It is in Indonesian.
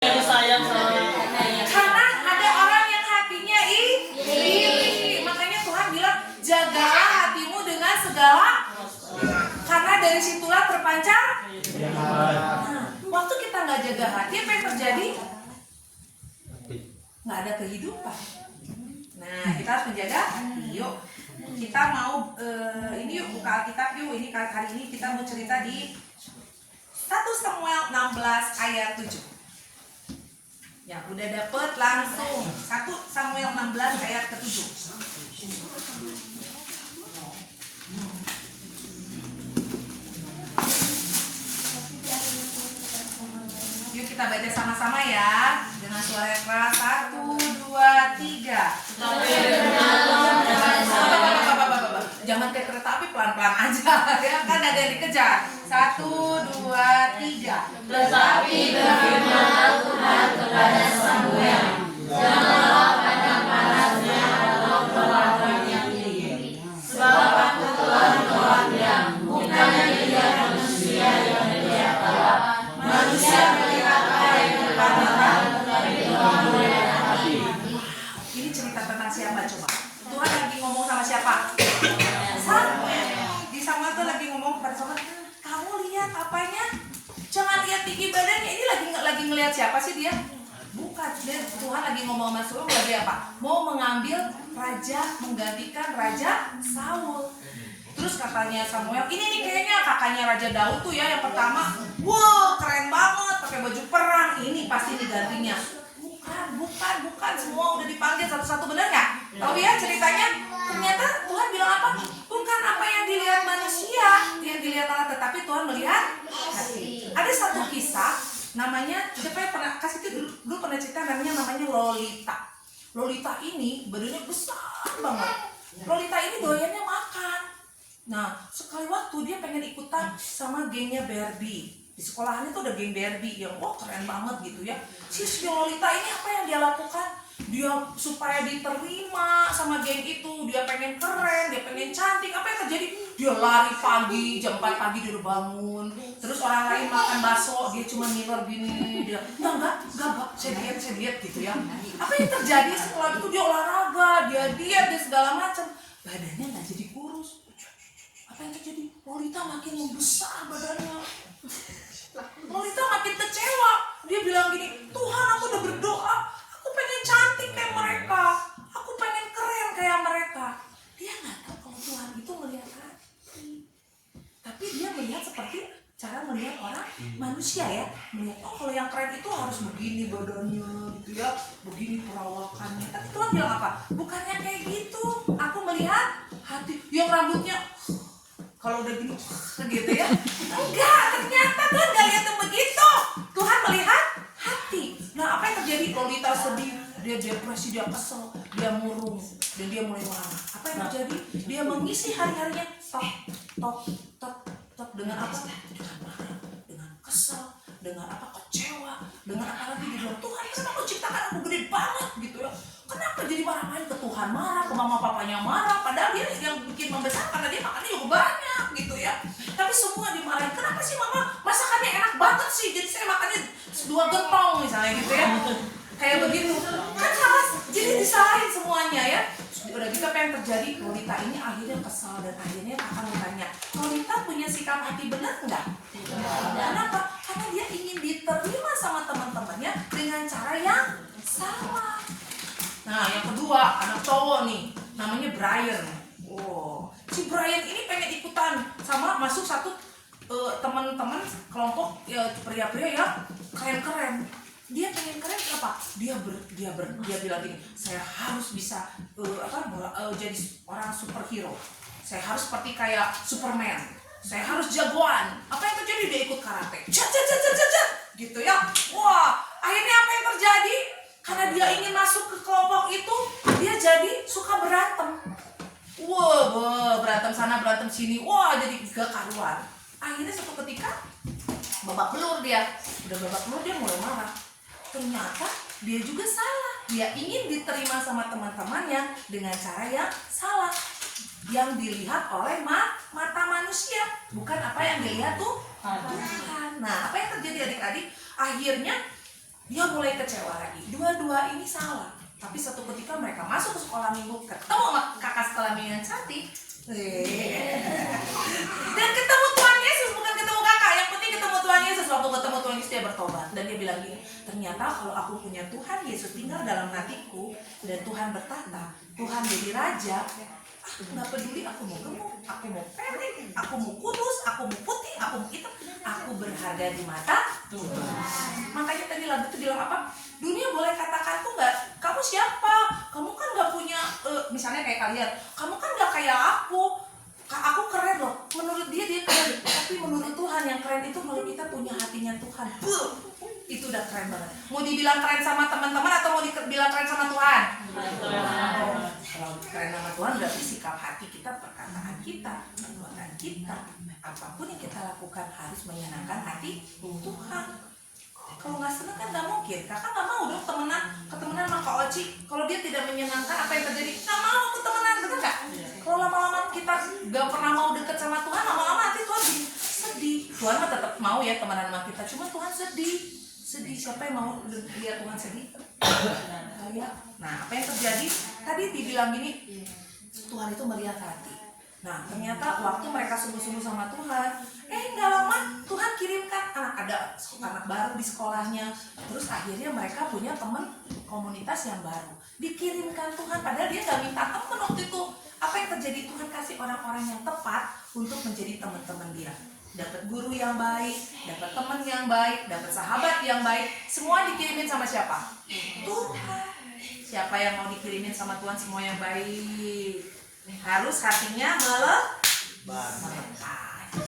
sayang sama Karena ada orang yang hatinya iri. Makanya Tuhan bilang, jagalah hatimu dengan segala, karena dari situlah terpancar. Nah, waktu kita nggak jaga hati, apa yang terjadi? Nggak ada kehidupan. Nah, kita harus menjaga. Yuk, kita mau ini yuk buka Alkitab yuk. Ini hari ini kita mau cerita di 1 Samuel 16 ayat 7. Yang udah dapet langsung 1 Samuel 16 ayat ke-7. Yuk kita baca sama-sama ya, dengan suara yang keras. 1, 2, 3. Jangan kayak kereta api, pelan-pelan aja ya, kan ada yang dikejar. 1, 2, 3. Tetapi berfirmanlah Tuhan kepada Samuel, janganlah pandang panasnya atau perlakuan yang tinggi, sebab aku telah menolak dia. Bukannya dilihat manusia yang melihat Allah, manusia melihat apa yang depan mata, tetapi Tuhan melihat hati. Ini cerita tentang siapa coba? Tuhan lagi ngomong sama siapa? Samuel. Di Samuel tuh lagi ngomong kepada Samuel, kamu lihat apanya? Jangan lihat tinggi badannya. Ini lagi ngelihat siapa sih dia? Bukan. Tuhan lagi ngomong sama Saul lagi apa? Mau mengambil raja, menggantikan Raja Saul. Terus katanya Samuel, ini nih kayaknya kakaknya Raja Daud tuh ya yang pertama. Wow, keren banget, pakai baju perang. Ini pasti digantinya. Bukan. Semua udah dipanggil satu-satu, bener nggak? Tahu ya ceritanya? Ternyata Tuhan bilang apa? Bukan apa yang dilihat manusia, yang dilihat Allah, tetapi Tuhan melihat hati. Ada satu kisah, namanya, siapa yang pernah kasih itu dulu pernah cerita, namanya Lolita. Lolita ini badannya besar banget. Lolita ini doyannya makan. Nah, sekali waktu dia pengen ikutan sama gengnya Barbie. Di sekolahannya tuh ada geng Barbie yang wah keren banget gitu ya. Si Lolita ini apa yang dia lakukan? Dia supaya diterima sama geng itu, dia pengen keren, dia pengen cantik. Apa yang terjadi? Dia lari pagi, jam 4 pagi dia udah bangun. Terus orang lain makan bakso, dia cuma ngiler gini. Dia enggak, saya diet gitu ya. Apa yang terjadi setelah itu? Dia olahraga, dia diet, dia segala macam. Badannya nggak jadi kurus. Apa yang terjadi? Lolita makin membesar badannya. Lolita makin kecewa. Dia bilang gini, Tuhan, aku udah berdoa, aku pengen cantik kayak mereka, aku pengen keren kayak mereka. Dia nggak tahu kalau Tuhan itu melihat hati, tapi dia melihat seperti cara melihat orang manusia ya. Melihat, oh kalau yang keren itu harus begini badannya gitu ya, begini perawakannya. Tapi Tuhan bilang apa? Bukannya kayak gitu. Aku melihat hati. Yang rambutnya kalau udah gini gitu ya. Enggak, ternyata Tuhan gak lihat begitu. Tuhan melihat hati. Nah, apa yang terjadi? Lolita sedih, dia depresi, dia kesel, dia murung, dan dia mulai marah. Apa yang terjadi? Dia mengisi hari-harinya tok dengan apa? Dengan marah, dengan kesel, dengan apa? Kecewa, dengan apa lagi? Dia bilang, Tuhan, kenapa kau ciptakan aku gede banget gitu ya? Kenapa jadi marah-marahin ke Tuhan, marah ke mama papanya, marah, padahal dia yang bikin membesar karena dia makannya juga banyak gitu ya. Tapi semua dimarahin. Kenapa sih mama masakannya enak banget sih, jadi saya makannya 2 gentong misalnya gitu ya. Kayak begitu kan salah, jadi disalahin semuanya ya. Udah gitu apa yang terjadi? Lolita ini akhirnya kesal dan akhirnya akan bertanya, Lolita punya sikap hati benar enggak? Kenapa? Karena dia ingin diterima sama teman-temannya dengan cara yang sama. Nah, yang kedua, anak cowok nih, namanya Brian. Oh, si Brian ini pengen ikutan sama masuk satu teman-teman kelompok ya, pria-pria yang keren-keren. Dia pengen keren apa? Dia bilang gini, saya harus bisa jadi orang superhero. Saya harus seperti kayak Superman. Saya harus jagoan. Apa yang terjadi? Dia ikut karate. Gitu ya. Wah, akhirnya apa yang terjadi? Karena dia ingin masuk ke kelompok itu, dia jadi suka berantem. Wah, berantem sana, berantem sini. Wah, jadi gak karuan. Akhirnya suatu ketika babak belur dia. Udah babak belur dia mulai marah. Ternyata dia juga salah. Dia ingin diterima sama teman-temannya dengan cara yang salah, yang dilihat oleh mata manusia, bukan apa yang dilihat tuh Tuhan. Nah, apa yang terjadi adik-adik? Akhirnya Dia mulai kecewa lagi. Dua-dua ini salah. Tapi satu ketika mereka masuk ke sekolah minggu, ketemu sama kakak sekolah minggu yang cantik, dan ketemu Tuhan Yesus, bukan ketemu kakak. Yang penting ketemu Tuhan Yesus. Waktu ketemu Tuhan Yesus dia bertobat. Dan dia bilang gini, ternyata kalau aku punya Tuhan Yesus tinggal dalam hatiku, dan Tuhan bertata, Tuhan jadi raja, nggak peduli aku mau gemuk, aku mau pendek, aku mau kurus, aku mau putih, aku mau hitam, aku berharga di mata Tuhan. Makanya tadi lagu itu bilang apa? Dunia boleh katakan tuh nggak, kamu siapa? Kamu kan nggak punya, misalnya kayak kalian, kamu kan nggak kayak aku keren loh. Menurut dia keren, tapi menurut Tuhan yang keren itu kalau kita punya hatinya Tuhan. Itu udah keren banget. Mau dibilang keren sama teman-teman atau mau dibilang keren sama Tuhan? Kalau keren sama Tuhan berarti sikap hati kita, perkataan kita, perbuatan kita, apapun yang kita lakukan harus menyenangkan hati Tuhan. Kalau nggak senang kan nggak mungkin. Kakak nggak mau dong ketemenan sama Kak Oci. Kalau dia tidak menyenangkan, apa yang terjadi? Nggak mau aku temenan, betul nggak? Kalau lama-lama kita nggak pernah mau deket sama Tuhan, lama-lama nanti Tuhan sedih. Tuhan mah tetap mau ya temenan sama kita, cuma Tuhan sedih. Siapa yang mau lihat Tuhan sedih? Nah, apa yang terjadi? Tadi dibilang gini, Tuhan itu melihat hati. Nah, ternyata waktu mereka sungguh-sungguh sama Tuhan, nggak lama Tuhan kirimkan ada anak baru di sekolahnya. Terus akhirnya mereka punya teman komunitas yang baru. Dikirimkan Tuhan, padahal dia nggak minta teman waktu itu. Apa yang terjadi? Tuhan kasih orang-orang yang tepat untuk menjadi teman-teman dia. Dapat guru yang baik, dapat teman yang baik, dapat sahabat yang baik. Semua dikirimin sama siapa? Tuhan. Siapa yang mau dikirimin sama Tuhan semua yang baik? Harus hatinya melekat.